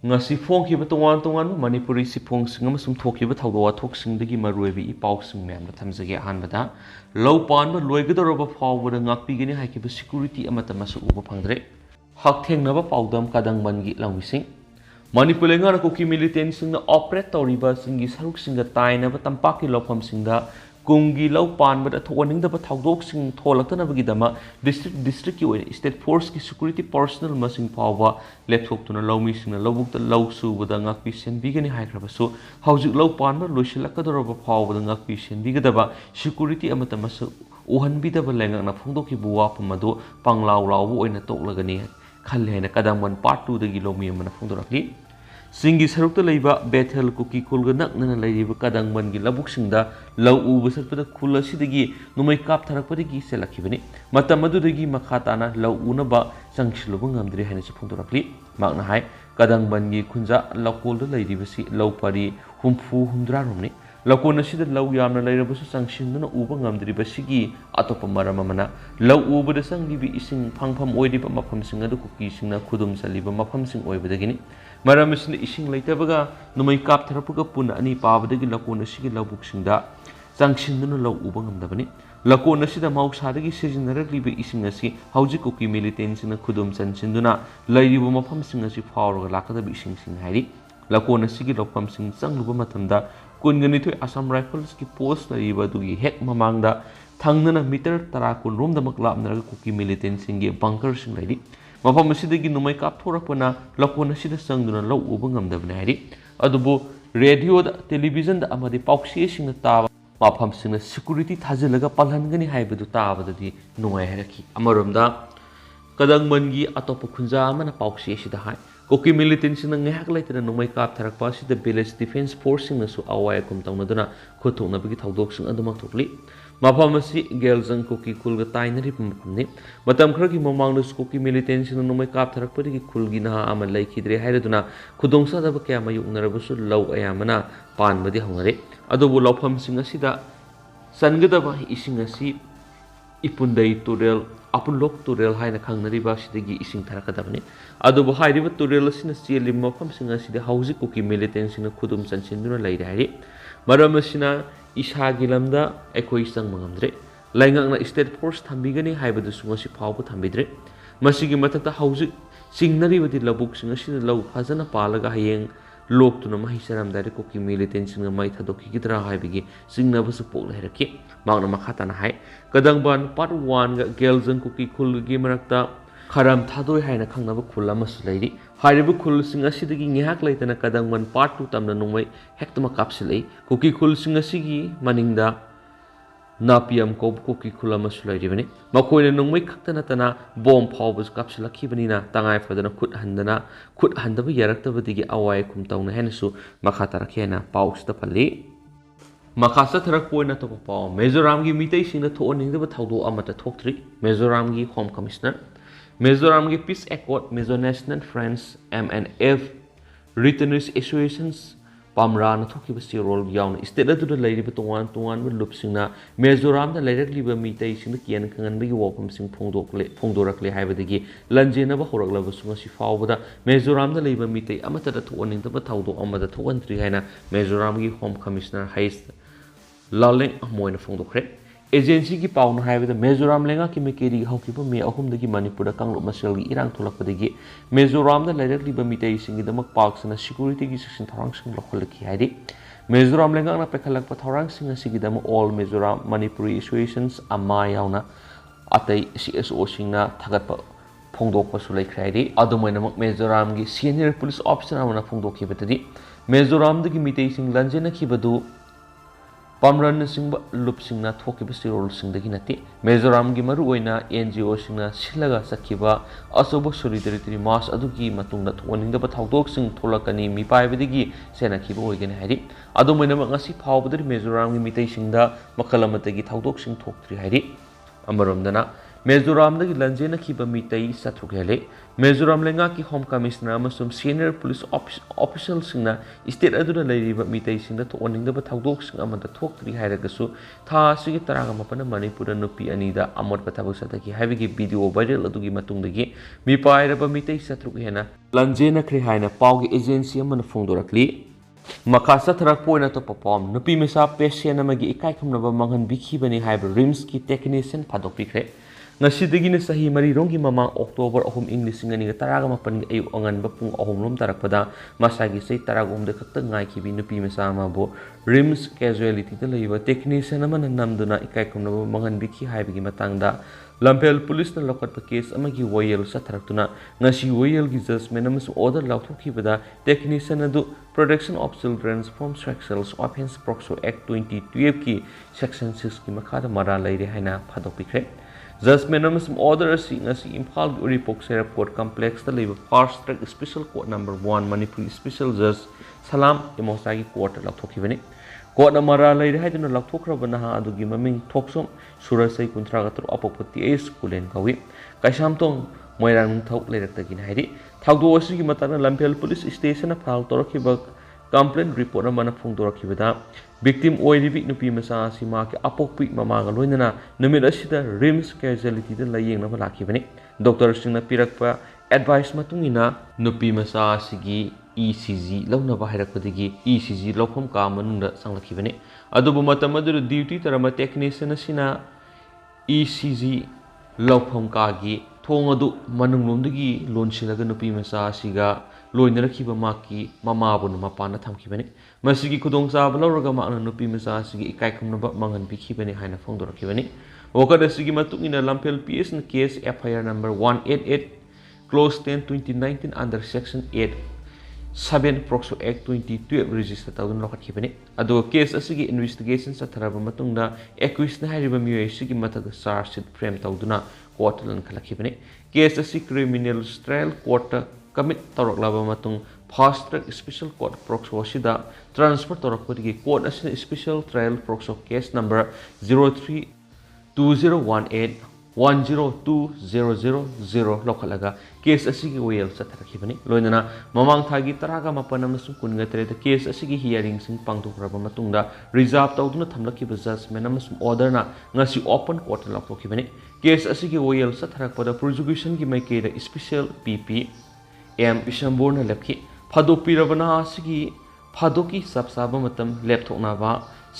ngasi phongkiba tongan tongan Manipuri siphongsing amasung thokiba thawdo wathoksingdagi maruibi ipausing memna thamjage ahanbada lawpanba loigadoroba fawbada ngakpigani haikiba security amata masu uba phangdre hakthengnaba pawdam kadangbangi lawmising Manipur lenga kuki militant singna operate tawriba singi saruksinga tainaba tampaki lawphamsingda kungi lawpan bada thoningnaba thawdoksing tholaktanabagidama district ki oina state force ki security personnel masing pawba lepthoktuna lawmisingna lawbukta lawsu bada ngakpi senbigani haikrabasu hawjik lawpan ba loisilakadoroba pawbada ngakpi senbigadaba security amata masu uhanbidaba lengakna phongdoki buwa pamadu panglaw lawbu oina toklagani khalle haina kadangman part 2 dagi lomi amana phongdorakli Singi sarukta leiba Bethel kuki kulga naknana leiba kadangman gi labuksingda law uba satpada khula sidagi numai kap tharakpadagi selakibani matam adudagi makhatana law unaba sangsiluba ngamdri haina phongdorakli makna hai kadangman gi khunja lakolda leiribasi law pari humfu humdra romni lakona sida law yamna leirabasu sangshinduna uba ngamdribasigi atopa maramamana law ubada sanglibi ising phangpham oidiba mafamsing adu kuki singna khudum saliba mafamsing oibadagini Maramasina ising laitabaga numai kap tharapuga puna ani pabadagi lakona sigi lawbuksingda sangshinduna law uba ngamdabani lakona sida mausadagi sijinaraliba ising asi hawjik kuki militantsina khudum sanchinduna lairiba mafamsing asi fawraga lakadabi ising sing hairi lakona sigi lawpamsing changluba matamda kunganithoi Assam Rifles ki post laiba dugi hek mamangda thangnana meter tara kun romdamak lapnaraga kuki militantsing ge bunker sing lairi mafam asidagi numai kap thorakpana lakona sida sangduna law uba ngamdabna hairi adubu radio da television da amadi pauksi singna taba mafam singna security thajilaga palhangani haibadu tabadadi nungai haraki amaromda kadangmangi atopa khunja amana pauksi sida hai Koki militant sina ngahak laitana numai kap tharakpa sida village defense force singna su awai kum tawnaduna khothokna bagi thawdok sing adumak thokli mafam asi geljang koki kulga tainari pamni matam khragi mamangna koki militant sina numai kap tharakpadi kulgi na ama laikhidre hairaduna khudongsa daba kya mayuknarabasu law ayamana panbadi hongare adubu lawpham sing asida sangadaba ising asi ipundai turel apulok turel haina khangnariba sidagi ising tharakadabani adubu hairiba turel asina cheli mafam sing asida hauji kuki militant sina khudum chansinduna laire hairi maram asina isagi lamda ekoi sang mangamdre laingakna state force thambigani haibadu sungasi phawbu thambidre masigi matakta hauji singnaribadi labuk sing asida law phajana palaga hayeng loktuna mahisaram dare kuki militant sing mai thadoki gidra haibigi singnabasu pokla heraki magna makhatana hai kadangban part 1 ga geljang kuki khulgi marakta kharam thadoi haina khangnaba khula masu lairi hairibu khul sing asidagi ngihak laitana kadangban part 2 tamna nungmai hektama kapsilai kuki khul sing asigi maningda napiam ko kuki khula masu lairi bani makoina nungmai khaktana tana bomb phawbus kapsilakhi banina tangai fadana khut handaba yaraktabadigi awai kum tawna henasu makhatara khena pausta pali Makasa tharak poina to paw Mizoram gi Meitei singna thoning deba thawdo amata thoktri Mizoram gi Home Commissioner Mizoram gi Peace Accord Mizo National Friends MNF Retainers Associations Pamra na thoki basi role yawn state adu lairi ba tongan lup singna Mizoram da lairak liba Meitei singna kian kangan bagi wapam sing phongdorakle haibadagi lanjena ba horakla ba sunga si fawbada Mizoram da leiba Meitei amata da thoning deba thawdo amada thokantri haina Mizoram gi Home Commissioner hais Laleng amoina phongdokre agency ki pauna haibada Mizoram lenga ki mekeri haukiba me ahumdagi Manipur da kanglo masel gi irang tholakpadagi Mizoram da lairak liba Meitei singi damak paksana security gi section thorang sing lokolaki haidi Mizoram lenga na pekhalakpa thorang sing asigi dama all Mizoram Manipuri associations ama yauna atai CSO singna thagatpa phongdokpa sulai khraidi adumoina mak Mizoram gi senior police officer amana phongdokhi batadi Mizoram dagi Meitei sing lanjena khibadu Pamran singba lup singna thokiba sirol singdagi nati Mizoram gi maru oina NGO singna silaga sakhiba asobo solidarity mass adugi matungna thoningda ba thawdok sing tholakani mi paibadigi sena khiba oigani hairi adumoina ngasi phawbadri Mizoram gi Meitei singda makalamatagi thawdok sing thoktri hairi amaromdana Mizoramdagi lanjenakhiba Meitei satruk hele. Mizoram lengaki Home Commissioner amasum senior police official singna state aduna leiriba Meitei singda thoningdaba thaudok sing amada thoktri hairagasu tha asigi taraga mapana Manipur nupi anida amot pathabak sataki habigi video viral adugi matungdagi mipairaba Meitei satruk hena lanjenakhre haina pawgi agency amana phongdorakli Makasa tharak poina to popom nupi mesa patient amagi ikai khumnaba manghan bikhibani haiba rims ki technician phadokpikre Nasidagina sahi marirongi mama October ahum English ngani taraga mapan ayu angan bapung ahum lom tarakpada masagi say taragum de kakta ngai kibi nupi mesama bo rims casualty de leiba technician amana namduna ikai kumna mangan biki haibigi matangda Lampel police na lokat pa case amagi wayel sa taraktuna ngasi wayel gi judgment amas order lauthokibada technician adu protection of children from sexual offense proxo act 2012 ki section 6 ki makhada mara leire haina phadokpikre Judgment amasum order asi ngasi Imphal Uripok Serap Court Complex ta leiba Fast Track Special Court number 1 Manipur Special Judge Salam Imosagi Court lauthokibani Court amara leire haiduna lauthokraba naha adugi maming thoksom surasai kuntragatur apopati es kulen kawi kaisamtong moirang thok leiratagin haidi thagdo asigi matana Lampel Police Station file torakiba complaint report amana phongdorakibada victim oiribi nupi masa sima ke apokpi mamaga loinana numit asida rims casualty da layeng na lakibani doctor singna pirakpa advice matungina nupi masa sigi ECG launa bahirakpadagi ECG lokhom ka manungda sanglakibani adubu matamadu duty tarama technician asina ECG lokhom ka gi thongadu manunglomdagi lonsilaga nupi masa siga loinarakiba maki mamabun mapana thamkibani masigi Khudong chaba lawraga ma nupi masa sigi ikai khumnaba mangan bikhibani haina phongdorakibani okada sigi matungina Lampel PS na case FIR number 188 close 10 2019 under section 8 7 Proxo Act 2012 register tawdun lokhatkibani ado case asigi investigation sa tharaba matungda accused na hariba miyoy sigi mataga charge sheet frame tawduna court lan khalakibani case asi criminal trial court commit tawraklaba matung fast track special court proxo sida transfer tawrakpagi court asina special trial proxo case number 032018 102000 lokhalaga case asigi wel satharakibani loinana mamang thagi taraga mapana masung kunga tereta case asigi hearing sing pangtokraba matungda reserve tawduna thamlakiba judgment amasum order na ngasi open court lokhokibani case asigi wel satharakpada prosecution gi maikeda special PP M Ishamborna lepki phadopirabana asigi phadoki sabsaba matam lepthoknaba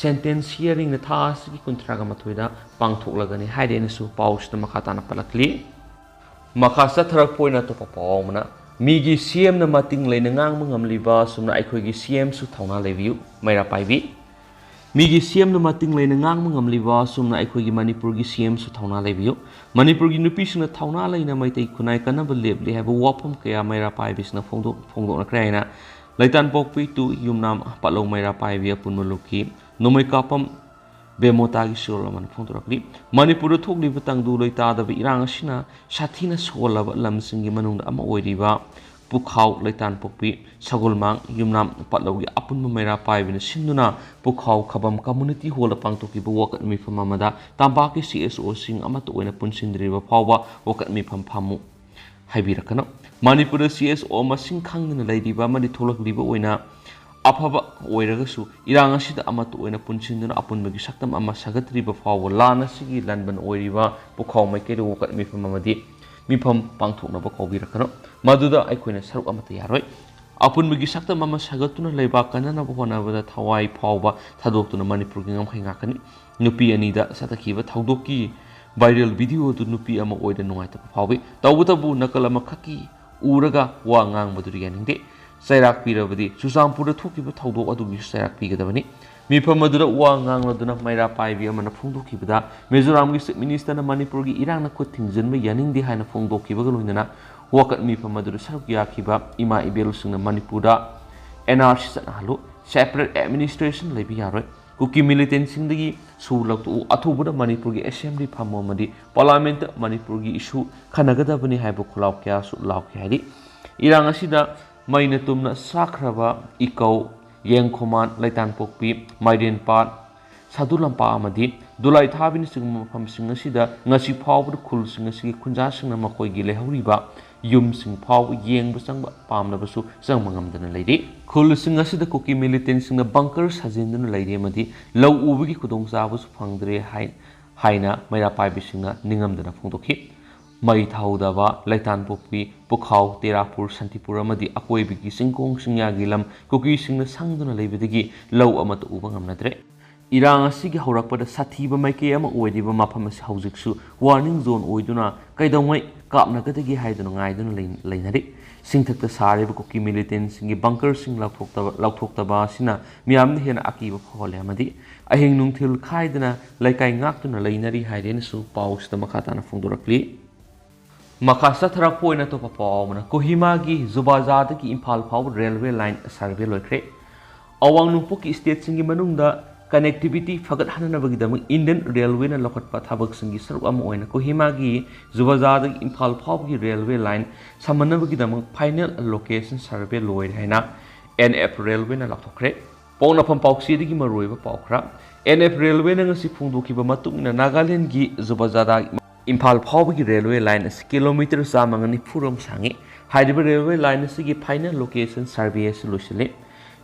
sentence hearing na tha asigi kuntraga mathoida pangthoklagani haidenesu pausna makhatana palakli makhasa tharak poina to papawmana migi CM na mating leina ngang mangamliba sumna aikhoigi CM su thauna leviu maira paibi migi CM na mating leina ngang mangamliba sumna aikhoigi Manipur gi CM su thauna leviu Manipur gi nupi suna thauna leina Meitei khunai kanaba lebli haba wapam kaya maira paibi sna phongdo na kraina laitan pokpi tu yumnam palong maira paibi apunmuluki nomai kapam bemotagi suraman phongdorakli Manipur thokli batangdu loita da irang asina sathina solaba lamsingi manungda ama oiriba pukhau laitan pokpi sagolmang yumnam patlogi apunma maira paibina sinduna pukhau khabam community hall pangtoki bu wakat mi famamada tambaki CSO sing ama to oina punsindriba phawba wakat mi phamu haibirakano Manipur CSO masing khangna leidiba mani tholakliba oina afaba oiragasu irang asida ama to oina punsinduna apunbagi saktam ama sagatriba phawba lana sigi lanban oiriba pukhau maikedo wakat mi famamadi mifam pangthoknaba khawbirakano maduda aikoina saruk amata yaroi apunbagi sakta mama sagatuna leiba kanana bonabada thawai phawba thadoktuna Manipur gi ngamkhai ngakani nupi anida satakhiba thawdoki viral video tu nupi ama oida nungaita phawbi tawbutabu nakal ama khaki uraga wa ngang maduri yaningde sairak pirabadi susampura thokiba thawdok adugi sairak pigadabani mifam adura wa ngang laduna maira paibi amana phongdokibada Mizoram gi minister na Manipur gi irang na khut thingjanba yaningde haina phongdokibaga loinana wakat mifam adura saruk yakhiba ima ibelu singna Manipurda NRC sanhalu separate administration lebi yaroi kuki militant singdagi sulaktu athubuda Manipur gi assembly phamomadi parliament Manipur gi issue khanagadabani haiba khulaw kya su law kya irang asida maina tumna sakraba ikau Yeng Khoman Laitan Pokpi Maiden Pat Sadulampa Amadi Dulai Thabin Sing from Singasida, Nasi Pow, Kul Singasi, Kunjasing, and Makoi Gilehuriba, Yum Sing Pow, Yang Basang, Palm Nabasu, Samangam than a lady. Kul Singasi, the cookie militants in the bunkers has in the lady Madi, Low Ubi Khudong was Pangdre Haina, Maya Pai Bisinga, Ningam than a Fondoki. Meitei daba Laitan Popi, Pukhau, Terapur, Santipura Madi, Akoi Biki, Singkong, Singagilam, Kuki Sing the Sangduna Labidigi, Low Amat Ubangam Nadre. Irang Sigi Horakpa, Satiba Makeam, Oediba Mapamas Housiksu, Warning Zone Oiduna, Kaidaway, Kapnakatagi Haidan Idan Lanari, Singtak the Sari, Kuki militants, Singi bunkers, Sing Lautokta Sina, Miam Hena Akiba Polamadi, Ahing Nungtil Kaidana, like I Naktuna Lanari Haiden Su, Paus the Makatana Fundurakli. Makasa Tarapoina to Papa, Kohimagi, Zubazada ki Impal Power Railway Line Survey Locre. Awang Nupuki State Singi Manunda, Connectivity, Fagat Hanabagidam, Indian Railway and Lokat Patabak Singi Sarwamoina, Kohimagi, Zubazada Impal Power Railway Line, Samanabagidam, Final Location Survey Lloyd Hena, NF Railway and Lotocre. Pona Pampauxi di Marueva Paukra, NF Railway and Sipunduki Bamatuk in Nagaland Gi Zubazada. Impal Power Railway Line is kilometers among Purum Sangi. Hyderabad Railway Line is the final location survey solution.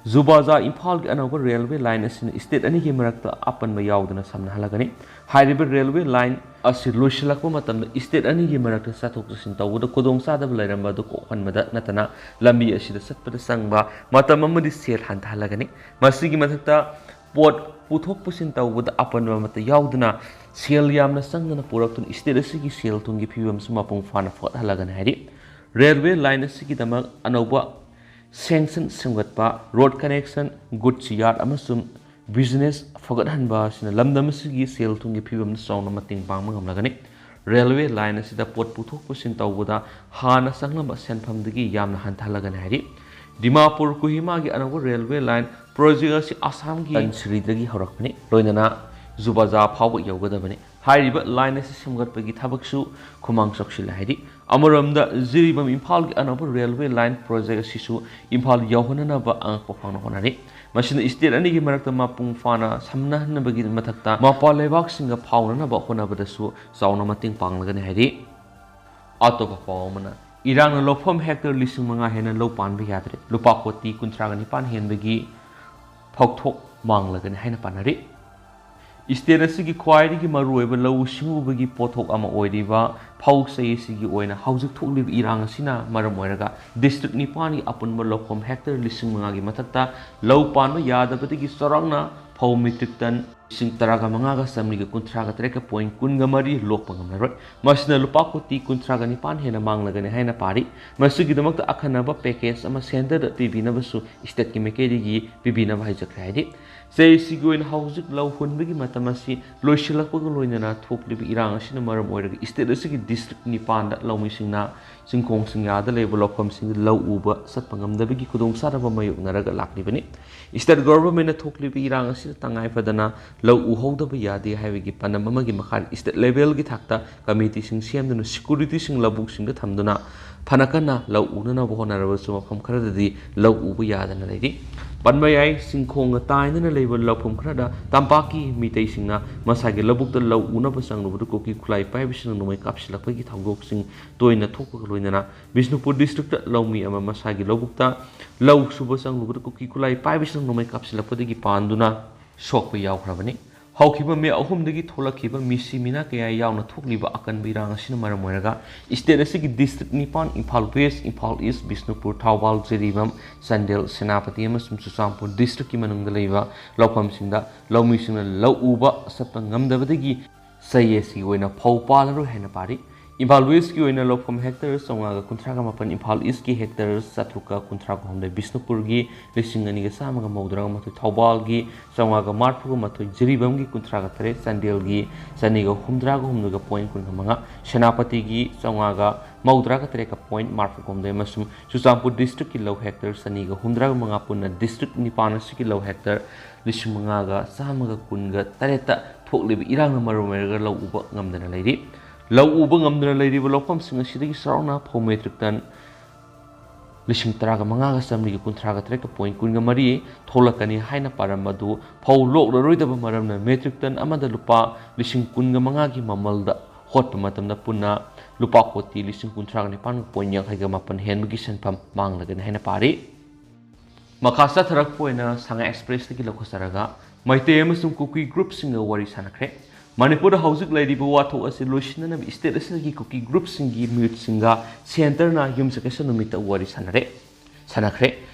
Zubaza Impal another railway line is in state and Himarakta up and Mayaudana Samnalagani. Hyderabad Railway Line as Lushilakamatam state and Himarakta Satokusinta with the Khudong Sada Laramba the Kohan Mada Natana, Lambi Ashida Satpa Sangba, Matamamadi Sir Hantalagani, Masigi Matata, Port Puthok Pusinta with the upper Mata Yaudana. Sale Yamna Sangana Purakun is still a Sigi sale to give you some upon Fana for Halagan Hari. Railway line is Sigidama Anoba Sanction Sangatpa, road connection, goods yard Amasum, business, forgot handbars in a Lambda Sigi sale to give you the sound of Mating Bangam Lagani. Railway line is the Port Putok Pusinta with a Hana Sangama San Pamdigi Yamna Hantalagan Hari. Dimapur Kuhimagi Anova Railway line, Project Assamgi and Sridagi Horakani, Loinana. Zubaza Power Yogadabani, Hariba Line System got Pegi Tabaksu, Kumang Soxil Hadi, Amaramda Ziribam Impal another railway line project Sisu, Impal Yohanaba Ankpofana Honari, Machine is still any Marata Mapung Fana, Samna Nabagi Matata, Mapa Levak Singa Power about Honabadasu, Saunamating Panglagan Hadi, out of a formana. Iran Lopom Hector Lisumanga Hen and Lopan Biatri, Lupakoti, Kuntragani Hen Begi, Poktok Manglagan Henapanari. Isterasigi Quaidi Marueva Low Shimubagi Potok Ama Oidiva, Pau Sayasigi Oina, House of Tolib Irangasina, Maramoraga, District Nipani upon Malocom Hector, Lissimagi Matata, Low Panma Yada Patigi Sorana, Pau Mitrictan, Sintaraga Mangaga, Samniga Kuntraga Treka Point, Kungamari, Lopangam, Masna Lupakoti, Kuntraga Nipan, Hena Manglagan, Hena Party, Masugi the Makta Akanaba Pekes, Ama Sender, Pibina Vasu, Istaki Mekedi, Pibina Vaja Credit. Say Sigo in House Low Hunbigi Matamasi, Loishilapogoloina, Tokli Iran, Sinamaram, instead of Sigi District Nipan that Low Missina, Sinkong Singa, the label of Comsing Low Uber, Satpangam, the Bigi Khudong Sadava Mayuk Naraga Laknibani. Instead government at Tokli Iran, Sitangai Fadana, Low Uhoda Yadi, Havigi Panamagi Makar, is that level Gitakta, Committee Sing Siam, the security sing Labuk Sing the Tamduna, Panakana, Low Unana Honara from Kradadi, Low Ubuyad and Lady. Panbayai Singkong a time in a label low from Krada, Tampaki, Meitei Singa, Masagi Labuk the low Unapasang over the cookie, Kulai, Pivison, no make up Shilapaki Tangoxing, doing a Tokuina, Visnupur district, low me, ama Masagi Lobukta, low Subasang over the cookie, Kulai, Pivison, no make up Shilapaki Panduna, shock by Yao Ravani. How keep a mere home the Gitola keep a Missy Minaka Yauna took liver Akan Birang Sinamaramoraga, is there a Sigi district Nippon, Impal West, Impal East, Bisnupur, Tawal, Zerivam, Sandel, Senapati, Musum Susampur, district Imanung the Leva, Lopam Sinda, Low Mission, Low Uba, Sapangam Davadigi, Sayesi, when a Pau Palaro Henapari. Impal West in a low from hectares, Songa Kuntragamapan, Impal Iski hectares, Satuka, Kuntragam, the Bisnupurgi, Lissing and Nigasamaga Modrama to Taubalgi, Songaga Marpugama to Jiribamgi, Kuntragatare, Sandelgi, Sanigo, Humdrago, Humnuga Point, Kunamanga, Shanapatigi, Songaga, Maudraga Treka Point, Marpugum, the Masum, Susampu district low hectares, Sanigo, Humdraga Mangapuna, district Nipanasiki low hectare, Lishumangaga, Samaga Kunga, Tareta, Tokli, Iranga Marumega, low Uba, Gamdana lady. Low Ubangam the lady will open sing a city sarona, Pometrictan ꯂꯤꯁꯤꯡ ꯇꯔꯥꯒ ꯃꯉꯥꯒ ꯆꯥꯝꯃꯔꯤꯒ ꯀꯨꯟꯊ꯭ꯔꯥꯒ ꯇꯔꯦꯠꯀ point ꯀꯨꯟꯒ ꯃꯔꯤ ꯊꯣꯛꯂꯛꯀꯅꯤ ꯍꯥꯏꯅ ꯄꯥꯔꯝꯕꯗꯨ ꯐꯧ ꯂꯣꯛꯂꯔꯣꯏꯗꯕ ꯃꯔꯝꯅ ꯃꯦꯇ꯭ꯔꯤꯛ ꯇꯟ ꯑꯃꯗ ꯂꯨꯄꯥ ꯂꯤꯁꯤꯡ ꯀꯨꯟꯒ ꯃꯉꯥꯒꯤ ꯃꯃꯜꯗ ꯍꯣꯠꯄ ꯃꯇꯝꯗ ꯄꯨꯟꯅ ꯂꯨꯄꯥ ꯀꯣꯇꯤ ꯂꯤꯁꯤꯡ ꯀꯨꯟꯊ꯭ꯔꯥꯒ ꯅꯤꯄꯥꯟ ꯄꯣꯏꯟ ꯌꯥꯡꯈꯩꯒ ꯃꯥꯄꯟ ꯍꯦꯟꯕꯒꯤ ꯁꯦꯟꯐꯝ ꯃꯥꯡꯂꯒꯅꯤ ꯍꯥꯏꯅ ꯄꯥꯔꯤ꯫ ꯃꯈꯥ ꯆꯠꯊꯔꯛꯄ ꯑꯣꯏꯅ ꯁꯉꯥꯏ ꯑꯦꯛꯁꯄ꯭ꯔꯦꯁꯇꯒꯤ ꯂꯧꯈꯠꯆꯔꯒ ꯃꯩꯇꯩ ꯑꯃꯁꯨꯡ ꯀꯨꯀꯤ ꯒ꯭ꯔꯨꯞꯁꯤꯡꯒ ꯋꯥꯔꯤ ꯁꯥꯅꯈ꯭ꯔꯦ꯫ ꯃꯅꯤꯄꯨꯔꯗ ꯍꯧꯖꯤꯛ ꯂꯩꯔꯤꯕ ꯋꯥꯊꯣꯛ ꯑꯁꯤ ꯂꯣꯏꯁꯤꯟꯅꯅꯕ ꯏꯁꯇꯦꯠ ꯑꯁꯤꯒꯤ ꯀꯨꯀꯤ ꯒ꯭ꯔꯨꯞꯁꯤꯡꯒꯤ ꯃꯤꯍꯨꯠꯁꯤꯡꯒ ꯁꯦꯟꯇꯔꯅ ꯌꯨꯝꯁꯀꯩꯁ ꯅꯨꯃꯤꯠꯇ ꯋꯥꯔꯤ ꯁꯥꯅꯈ꯭ꯔꯦ꯫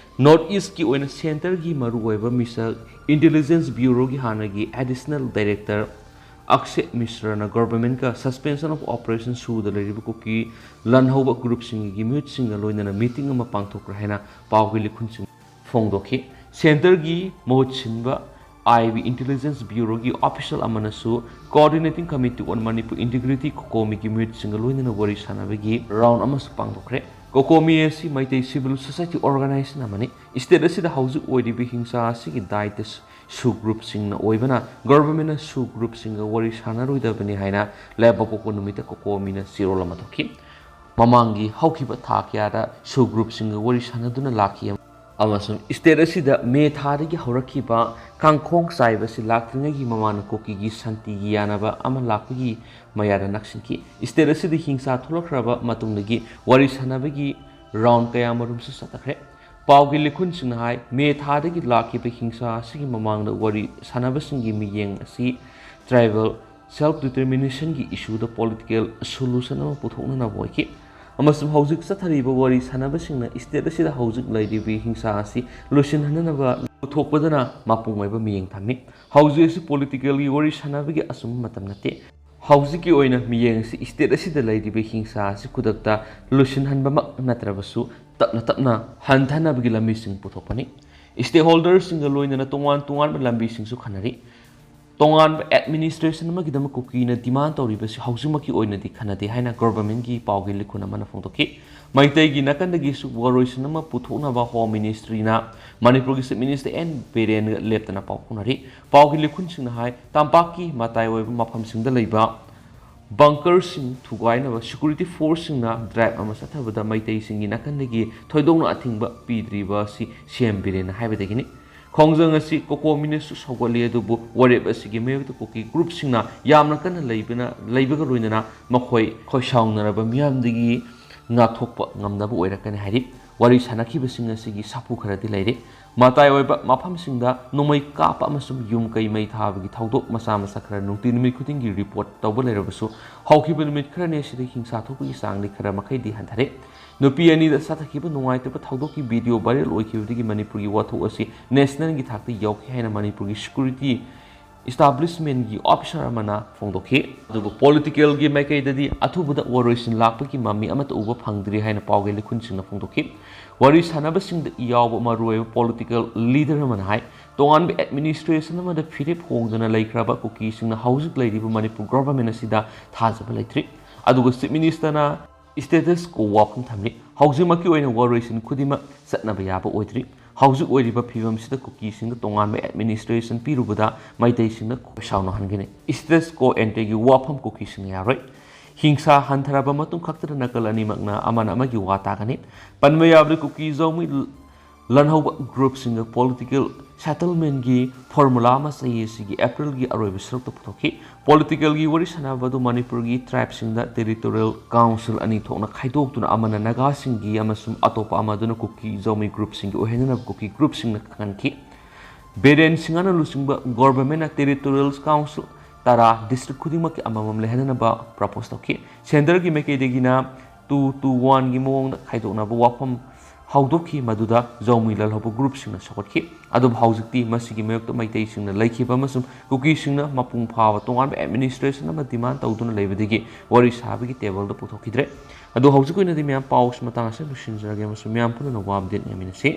ꯅꯣꯔꯠ ꯏꯁꯀꯤ ꯑꯣꯏꯅ ꯁꯦꯟꯇꯔꯒꯤ ꯃꯔꯨꯑꯣꯏꯕ ꯃꯤꯁꯛ ꯏꯟꯇꯦꯂꯤꯖꯦꯟꯁ ꯕ꯭ꯌꯨꯔꯣꯒꯤ ꯍꯥꯟꯅꯒꯤ ꯑꯦꯗꯤꯁꯅꯦꯜ ꯗꯥꯏꯔꯦꯛꯇꯔ ꯑꯛꯁꯦ ꯃꯤꯁ꯭ꯔꯅ ꯒꯚꯔꯟꯃꯦꯟꯠꯀ ꯁꯁꯄꯦꯟꯁꯟ ꯑꯣꯐ ꯑꯣꯄꯔꯦꯁꯟ ꯁꯨꯗ ꯂꯩꯔꯤꯕ ꯀꯨꯀꯤ ꯂꯟꯍꯧꯕ ꯒ꯭ꯔꯨꯞꯁꯤꯡꯒꯤ ꯃꯤꯍꯨꯠꯁꯤꯡꯒ ꯂꯣꯏꯅꯅ ꯃꯤꯇꯤꯡ ꯑꯃ ꯄꯥꯡꯊꯣꯛꯈ꯭ꯔꯦ ꯍꯥꯏꯅ ꯄꯥꯎꯒꯤ ꯂꯤꯈꯨꯟꯁꯤꯡ ꯐꯣꯡꯗꯣꯛꯈꯤ꯫ ꯁꯦꯟꯇꯔꯒꯤ ꯃꯍꯨꯠ ꯁꯤꯟꯕ IB ꯏꯟꯇꯦꯂꯤꯖꯦꯟꯁ ꯕ꯭ꯌꯨꯔꯣꯒꯤ ꯑꯣꯐꯤꯁꯤꯌꯦꯜ ꯑꯃꯅꯁꯨ coordinating committee on Manipur integrity ꯀꯣꯀꯣꯃꯤꯒꯤ ꯃꯤꯍꯨꯠꯁꯤꯡꯒ ꯂꯣꯏꯅꯅ ꯋꯥꯔꯤ ꯁꯥꯅꯕꯒꯤ ꯔꯥꯎꯟ ꯑꯃꯁꯨ ꯄꯥꯡꯊꯣꯛꯈ꯭ꯔꯦ꯫ ꯀꯣꯀꯣꯃꯤ ꯑꯁꯤ ꯃꯩꯇꯩ ꯁꯤꯚꯤꯜ ꯁꯣꯁꯥꯏꯇꯤ ꯑꯣꯔꯒꯅꯥꯏꯖꯦꯁꯟ ꯑꯃꯅꯤ꯫ ꯏꯁꯇꯦꯠ ꯑꯁꯤꯗ ꯍꯧꯖꯤꯛ ꯑꯣꯏꯔꯤꯕ ꯍꯤꯡꯁꯥ ꯑꯁꯤꯒꯤ ꯗꯥꯏꯇ ꯁꯨ ꯒ꯭ꯔꯨꯞꯁꯤꯡꯅ ꯑꯣꯏꯕꯅ ꯒꯚꯔꯟꯃꯦꯟꯠꯅ ꯁꯨ ꯒ꯭ꯔꯨꯞꯁꯤꯡꯒ ꯋꯥꯔꯤ ꯁꯥꯅꯔꯣꯏꯗꯕꯅꯤ ꯍꯥꯏꯅ ꯂꯩꯕꯥꯛꯄꯣꯛꯄ ꯅꯨꯃꯤꯠꯇ ꯀꯣꯀꯣꯃꯤꯅ ꯆꯦꯔꯣꯜ ꯑꯃ ꯊꯣꯛꯈꯤ꯫ ꯃꯃꯥꯡꯒꯤ ꯍꯧꯈꯤꯕ ꯊꯥ ꯀꯌꯥꯗ ꯁꯨ ꯒ꯭ꯔꯨꯞꯁꯤꯡꯒ ꯋꯥꯔꯤ ꯁꯥꯅꯗꯨꯅ ꯂꯥꯛꯈꯤ ꯑꯃꯁꯨꯡ ꯏꯁꯇꯦꯠ ꯑꯁꯤꯗ ꯃꯦ ꯊꯥꯗꯒꯤ ꯍꯧꯔꯛꯈꯤꯕ ꯀꯥꯡꯈꯣꯡ ꯆꯥꯏꯕꯁꯤ ꯂꯥꯛꯇ꯭ꯔꯤꯉꯩꯒꯤ ꯃꯃꯥꯡꯗ ꯀꯨꯀꯤꯒꯤ ꯁꯥꯟꯇꯤꯒꯤ ꯌꯥꯅꯕ ꯑꯃ ꯂꯥꯛꯄꯒꯤ ꯃꯌꯥꯗ ꯅꯛꯁꯤꯟꯈꯤ꯫ ꯏꯁꯇꯦꯠ ꯑꯁꯤꯗ ꯍꯤꯡꯁꯥ ꯊꯣꯛꯂꯛꯈ꯭ꯔꯕ ꯃꯇꯨꯡꯗꯒꯤ ꯋꯥꯔꯤ ꯁꯥꯅꯕꯒꯤ ꯔꯥꯎꯟ ꯀꯌꯥꯃꯔꯨꯝꯁꯨ ꯆꯠꯊꯈ꯭ꯔꯦ꯫ ꯄꯥꯎꯒꯤ ꯂꯤꯈꯨꯟꯁꯤꯡꯅ ꯍꯥꯏ ꯃꯦ ꯊꯥꯗꯒꯤ ꯂꯥꯛꯈꯤꯕ ꯍꯤꯡꯁꯥ ꯑꯁꯤꯒꯤ ꯃꯃꯥꯡꯗ ꯋꯥꯔꯤ ꯁꯥꯅꯕꯁꯤꯡꯒꯤ ꯃꯤꯠꯌꯦꯡ ꯑꯁꯤ ꯇ꯭ꯔꯥꯏꯕꯦꯜ ꯁꯦꯜꯐ ꯗꯤꯇꯔꯃꯤꯅꯦꯁꯟꯒꯤ ꯏꯁꯨꯗ ꯄꯣꯂꯤꯇꯤꯀꯦꯜ ꯁꯣꯂꯨꯁꯟ ꯑꯃ ꯄꯨꯊꯣꯛꯅꯅꯕ ꯑꯣꯏꯈꯤ ꯑꯃꯁꯨꯡ ꯍꯧꯖꯤꯛ ꯆꯠꯊꯔꯤꯕ ꯋꯥꯔꯤ ꯁꯥꯅꯕꯁꯤꯡꯅ ꯏꯁꯇꯦꯠ ꯑꯁꯤꯗ ꯍꯧꯖꯤꯛ ꯂꯩꯔꯤꯕ ꯍꯤꯡꯁꯥ ꯑꯁꯤ ꯂꯣꯏꯁꯤꯟꯍꯟꯅꯕ ꯄꯨꯊꯣꯛꯄꯗꯅ ꯃꯄꯨꯡ ꯑꯣꯏꯕ ꯃꯤꯠꯌꯦꯡ ꯊꯝꯃꯤ꯫ ꯍꯧꯖꯤꯛ ꯑꯁꯤ ꯄꯣꯂꯤꯇꯤꯀꯦꯜꯒꯤ ꯋꯥꯔꯤ ꯁꯥꯅꯕꯒꯤ ꯑꯆꯨꯝꯕ ꯃꯇꯝ ꯅꯠꯇꯦ꯫ ꯍꯧꯖꯤꯛꯀꯤ ꯑꯣꯏꯅ ꯃꯤꯠꯌꯦꯡ ꯑꯁꯤ ꯏꯁꯇꯦꯠ ꯑꯁꯤꯗ ꯂꯩꯔꯤꯕ ꯍꯤꯡꯁꯥ ꯑꯁꯤ ꯈꯨꯗꯛꯇ ꯂꯣꯏꯁꯤꯟꯍꯟꯕꯃꯛ ꯅꯠꯇ꯭ꯔꯕꯁꯨ ꯇꯞꯅ ꯇꯞꯅ ꯍꯟꯊꯅꯕꯒꯤ ꯂꯝꯕꯤꯁꯤꯡ ꯄꯨꯊꯣꯛꯄꯅꯤ꯫ ꯁ꯭ꯇꯦꯛꯍꯣꯜꯗꯔꯁꯤꯡꯒ ꯂꯣꯏꯅꯅ ꯇꯣꯉꯥꯟ ꯇꯣꯉꯥꯟꯕ ꯂꯝꯕꯤꯁꯤꯡꯁꯨ ꯈꯟꯅꯔꯤ꯫ ꯇꯣꯉꯥꯟꯕ ꯑꯦꯗꯃꯤꯅꯤꯁꯇ꯭ꯔꯦꯁꯟ ꯑꯃꯒꯤꯗꯃꯛ ꯀꯨꯀꯤꯅ ꯗꯤꯃꯥꯟ ꯇꯧꯔꯤꯕꯁꯤ ꯍꯧꯖꯤꯛꯃꯛꯀꯤ ꯑꯣꯏꯅꯗꯤ ꯈꯟꯅꯗꯦ ꯍꯥꯏꯅ ꯒꯚꯔꯟꯃꯦꯟꯠꯀꯤ ꯄꯥꯎꯒꯤ ꯂꯤꯈꯨꯟ ꯑꯃꯅ ꯐꯣꯡꯗꯣꯛꯈꯤ꯫ ꯃꯩꯇꯩꯒꯤ ꯅꯥꯀꯟꯗꯒꯤꯁꯨ ꯋꯥꯔꯣꯏꯁꯤꯟ ꯑꯃ ꯄꯨꯊꯣꯛꯅꯕ ꯍꯣꯝ ꯃꯤꯅꯤꯁꯇ꯭ꯔꯤꯅ ꯃꯅꯤꯄꯨꯔꯒꯤ ꯆꯤꯐ ꯃꯤꯅꯤꯁꯇꯔ ꯑꯦꯟ ꯕꯤꯔꯦꯟꯒ ꯂꯦꯞꯇꯅ ꯄꯥꯎ ꯐꯥꯎꯅꯔꯤ꯫ ꯄꯥꯎꯒꯤ ꯂꯤꯈꯨꯟꯁꯤꯡꯅ ꯍꯥꯏ ꯇꯝꯄꯥꯛꯀꯤ ꯃꯇꯥꯏ ꯑꯣꯏꯕ ꯃꯐꯝꯁꯤꯡꯗ ꯂꯩꯕ ꯕꯪꯀꯔꯁꯤꯡ ꯊꯨꯒꯥꯏꯅꯕ ꯁꯦꯀ꯭ꯌꯨꯔꯤꯇꯤ ꯐꯣꯔꯁꯁꯤꯡꯅ ꯗ꯭ꯔꯥꯏꯕ ꯑꯃ ꯆꯠꯊꯕꯗ ꯃꯩꯇꯩꯁꯤꯡꯒꯤ ꯅꯥꯀꯟꯗꯒꯤ ꯊꯣꯏꯗꯣꯛꯅ ꯑꯊꯤꯡꯕ ꯄꯤꯗ꯭ꯔꯤꯕ ꯑꯁꯤ ꯁꯤꯑꯦꯝ ꯕꯤꯔꯦꯟꯅ ꯍꯥꯏꯕꯗꯒꯤꯅꯤ꯫ ꯈꯣꯡꯖꯪ ꯑꯁꯤ ꯀꯣꯀꯣꯃꯤꯅꯁꯨ ꯁꯧꯒꯠꯂꯤ ꯑꯗꯨꯕꯨ ꯋꯥꯔꯦꯞ ꯑꯁꯤꯒꯤ ꯃꯥꯌꯣꯛꯇ ꯀꯨꯀꯤ ꯒ꯭ꯔꯨꯞꯁꯤꯡꯅ ꯌꯥꯝꯅ ꯀꯟꯅ ꯂꯩꯕꯒ ꯂꯣꯏꯅꯅ ꯃꯈꯣꯏ ꯈꯣꯏꯁꯥꯎꯅꯔꯕ ꯃꯤꯌꯥꯝꯗꯒꯤ ꯉꯥꯛꯊꯣꯛꯄ ꯉꯝꯅꯕ ꯑꯣꯏꯔꯛꯀꯅꯤ ꯍꯥꯏꯔꯤ꯫ ꯋꯥꯔꯤ ꯁꯥꯅꯈꯤꯕꯁꯤꯡ ꯑꯁꯤꯒꯤ ꯁꯥꯐꯨ ꯈꯔꯗꯤ ꯂꯩꯔꯤ꯫ ꯃꯇꯥꯏ ꯑꯣꯏꯕ ꯃꯐꯝꯁꯤꯡꯗ ꯅꯣꯡꯃꯩ ꯀꯥꯞꯄ ꯑꯃꯁꯨꯡ ꯌꯨꯝ ꯀꯩ ꯃꯩ ꯊꯥꯕꯒꯤ ꯊꯧꯗꯣꯛ ꯃꯆꯥ ꯃꯆꯥ ꯈꯔ ꯅꯨꯃꯤꯠ ꯈꯨꯗꯤꯡꯒꯤ ꯔꯤꯄꯣꯔꯠ ꯇꯧꯕ ꯂꯩꯔꯕꯁꯨ ꯍꯧꯈꯤꯕ ꯅꯨꯃꯤꯠ ꯈꯔꯅꯤ ꯑꯁꯤꯗ ꯍꯤꯡꯁꯥ ꯊꯣꯛꯄꯒꯤ ꯆꯥꯡꯗꯤ ꯈꯔ ꯃꯈꯩꯗꯤ ꯍꯟꯊꯔꯦ꯫ ꯅꯨꯄꯤ ꯑꯅꯤꯗ ꯆꯠꯊꯈꯤꯕ ꯅꯨꯡꯉꯥꯏꯇꯕ ꯊꯧꯗꯣꯛꯀꯤ ꯚꯤꯗꯤꯑꯣ ꯚꯥꯏꯔꯦꯜ ꯑꯣꯏꯈꯤꯕꯗꯒꯤ ꯃꯅꯤꯄꯨꯔꯒꯤ ꯋꯥꯊꯣꯛ ꯑꯁꯤ ꯅꯦꯁꯅꯦꯜꯒꯤ ꯊꯥꯛꯇ ꯌꯧꯈꯤ ꯍꯥꯏꯅ ꯃꯅꯤꯄꯨꯔꯒꯤ ꯁꯦꯀ꯭ꯌꯨꯔꯤꯇꯤ ꯏꯁꯇꯥꯕ꯭ꯂꯤꯁꯃꯦꯟꯠꯒꯤ ꯑꯣꯐꯤꯁꯥꯔ ꯑꯃꯅ ꯐꯣꯡꯗꯣꯛꯈꯤ꯫ ꯑꯗꯨꯕꯨ ꯄꯣꯂꯤꯇꯤꯀꯦꯜꯒꯤ ꯃꯥꯏꯀꯩꯗꯗꯤ ꯑꯊꯨꯕꯗ ꯋꯥꯔꯣꯏꯁꯤꯟ ꯂꯥꯛꯄꯒꯤ ꯃꯃꯤ ꯑꯃꯠꯇ ꯎꯕ ꯐꯪꯗ꯭ꯔꯤ ꯍꯥꯏꯅ ꯄꯥꯎꯒꯤ ꯂꯤꯈꯨꯟꯁꯤꯡꯅ ꯐꯣꯡꯗꯣꯛꯈꯤ꯫ ꯋꯥꯔꯤ ꯁꯥꯅꯕꯁꯤꯡꯗ ꯌꯥꯎꯕ ꯃꯔꯨꯑꯣꯏꯕ ꯄꯣꯂꯤꯇꯤꯀꯦꯜ ꯂꯤꯗꯔ ꯑꯃꯅ ꯍꯥꯏ ꯇꯣꯉꯥꯟꯕ ꯑꯦꯗꯃꯤꯅꯤꯁꯇ꯭ꯔꯦꯁꯟ ꯑꯃꯗ ꯐꯤꯔꯦꯞ ꯍꯣꯡꯗꯅ ꯂꯩꯈ꯭ꯔꯕ ꯀꯨꯀꯤꯁꯤꯡꯅ ꯍꯧꯖꯤꯛ ꯂꯩꯔꯤꯕ ꯃꯅꯤꯄꯨꯔ ꯒꯚꯔꯟꯃꯦꯟꯠ ꯑꯁꯤꯗ ꯊꯥꯖꯕ ꯂꯩꯇ꯭ꯔꯤ꯫ ꯑꯗꯨꯒ ꯆꯤꯐ ꯃꯤꯅꯤꯁꯇꯔꯅ ꯁ꯭ꯇꯦꯇꯁ ꯀꯣ ꯋꯥꯐꯝ ꯊꯝꯂꯤ꯫ ꯍꯧꯖꯤꯛꯃꯛꯀꯤ ꯑꯣꯏꯅ ꯋꯥꯔꯣꯏꯁꯤꯟ ꯈꯨꯗꯤꯡꯃꯛ ꯆꯠꯅꯕ ꯌꯥꯕ ꯑꯣꯏꯗ꯭ꯔꯤ꯫ ꯍꯧꯖꯤꯛ ꯑꯣꯏꯔꯤꯕ ꯐꯤꯚꯝꯁꯤꯗ ꯀꯨꯀꯤꯁꯤꯡꯗ ꯇꯣꯉꯥꯟꯕ ꯑꯦꯗꯃꯤꯅꯤꯁꯇ꯭ꯔꯦꯁꯟ ꯄꯤꯔꯨꯕꯗ ꯃꯩꯇꯩꯁꯤꯡꯅ ꯈꯣꯏꯁꯥꯎꯅꯍꯟꯒꯅꯤ꯫ ꯁ꯭ꯇꯦꯇꯁ ꯀꯣ ꯑꯦꯟꯇꯦꯒꯤ ꯋꯥꯐꯝ ꯀꯨꯀꯤꯁꯤꯡꯅ ꯌꯥꯔꯣꯏ꯫ ꯍꯤꯡꯁꯥ ꯍꯟꯊꯔꯕ ꯃꯇꯨꯡ ꯈꯛꯇꯗ ꯅꯥꯀꯜ ꯑꯅꯤꯃꯛꯅ ꯑꯃꯅ ꯑꯃꯒꯤ ꯋꯥ ꯇꯥꯒꯅꯤ꯫ ꯄꯟꯕ ꯌꯥꯕꯗ ꯀꯨꯀꯤ ꯖꯧꯃꯤ ꯂꯟꯍꯧꯕ ꯒ꯭ꯔꯨꯞꯁꯤꯡꯒ ꯄꯣꯂꯤꯇꯤꯀꯦꯜ ꯁꯦꯇꯜꯃꯦꯟꯠꯒꯤ ꯐꯣꯔꯃꯨꯂꯥ ꯑꯃ ꯆꯍꯤ ꯑꯁꯤꯒꯤ ꯑꯦꯄ꯭ꯔꯤꯜꯒꯤ ꯑꯔꯣꯏꯕ ꯁꯔꯨꯛꯇ ꯄꯨꯊꯣꯛꯈꯤ꯫ ꯄꯣꯂꯤꯇꯤꯀꯦꯜꯒꯤ ꯋꯥꯔꯤ ꯁꯥꯅꯕ ꯑꯗꯨ ꯃꯅꯤꯄꯨꯔꯒꯤ ꯇ꯭ꯔꯥꯏꯕꯁꯤꯡꯗ ꯇꯦꯔꯤꯇꯣꯔꯤꯌꯦꯜ ꯀꯥꯎꯟꯁꯤꯜ ꯑꯅꯤ ꯊꯣꯛꯅ ꯈꯥꯏꯗꯣꯛꯇꯨꯅ ꯑꯃꯅ ꯅꯥꯒꯥꯁꯤꯡꯒꯤ ꯑꯃꯁꯨꯡ ꯑꯇꯣꯞꯄ ꯑꯃꯗꯨꯅ ꯀꯨꯀꯤ ꯖꯧꯃꯤ ꯒ꯭ꯔꯨꯞꯁꯤꯡꯒꯤ ꯑꯣꯏꯍꯟꯅꯅꯕ ꯀꯨꯀꯤ ꯒ꯭ꯔꯨꯞꯁꯤꯡꯅ ꯈꯟꯈꯤ꯫ ꯕꯤꯔꯦꯟ ꯁꯤꯡꯍꯅ ꯂꯨꯆꯤꯡꯕ ꯒꯚꯔꯟꯃꯦꯟꯠꯅ ꯇꯦꯔꯤꯇꯣꯔꯤꯌꯦꯜ ꯀꯥꯎꯟꯁꯤꯜ 10 ꯗꯤꯁꯇ꯭ꯔꯤꯛ ꯈꯨꯗꯤꯡꯃꯛꯀꯤ ꯑꯃꯃꯝ ꯂꯩꯍꯟꯅꯕ ꯄ꯭ꯔꯄꯣꯖ ꯇꯧꯈꯤ꯫ ꯁꯦꯟꯇꯔꯒꯤ ꯃꯥꯏꯀꯩꯗꯒꯤꯅ 2-2-1ꯒꯤ ꯃꯑꯣꯡꯗ ꯈꯥꯏꯗꯣꯛꯅꯕ ꯋꯥꯐꯝ ꯍꯧꯗꯣꯛꯈꯤ ꯃꯗꯨꯗ ꯖꯧꯃꯤ ꯂꯜꯍꯧꯕ ꯒ꯭ꯔꯨꯞꯁꯤꯡꯅ ꯁꯧꯒꯠꯈꯤ꯫ ꯑꯗꯨꯕꯨ ꯍꯧꯖꯤꯛꯇꯤ ꯃꯁꯤꯒꯤ ꯃꯥꯌꯣꯛꯇ ꯃꯩꯇꯩꯁꯤꯡꯅ ꯂꯩꯈꯤꯕ ꯑꯃꯁꯨꯡ ꯀꯨꯀꯤꯁꯤꯡꯅ ꯃꯄꯨꯡ ꯐꯥꯕ ꯇꯣꯉꯥꯟꯕ ꯑꯦꯗꯃꯤꯅꯤꯁꯇ꯭ꯔꯦꯁꯟ ꯑꯃ ꯗꯤꯃꯥꯟ ꯇꯧꯗꯨꯅ ꯂꯩꯕꯗꯒꯤ ꯋꯥꯔꯤ ꯁꯥꯕꯒꯤ ꯇꯦꯕꯜꯗ ꯄꯨꯊꯣꯛꯈꯤꯗ꯭ꯔꯦ꯫ ꯑꯗꯣ ꯍꯧꯖꯤꯛ ꯑꯣꯏꯅꯗꯤ ꯃꯌꯥꯝ ꯄꯥꯎ ꯃꯇꯥꯡ ꯑꯁꯤ ꯂꯣꯏꯁꯤꯟꯖꯔꯒꯦ ꯑꯃꯁꯨꯡ ꯃꯌꯥꯝ ꯄꯨꯟꯅ ꯋꯥ ꯑꯞꯗꯦꯠ ꯌꯦꯡꯃꯤꯟꯅꯁꯤ꯫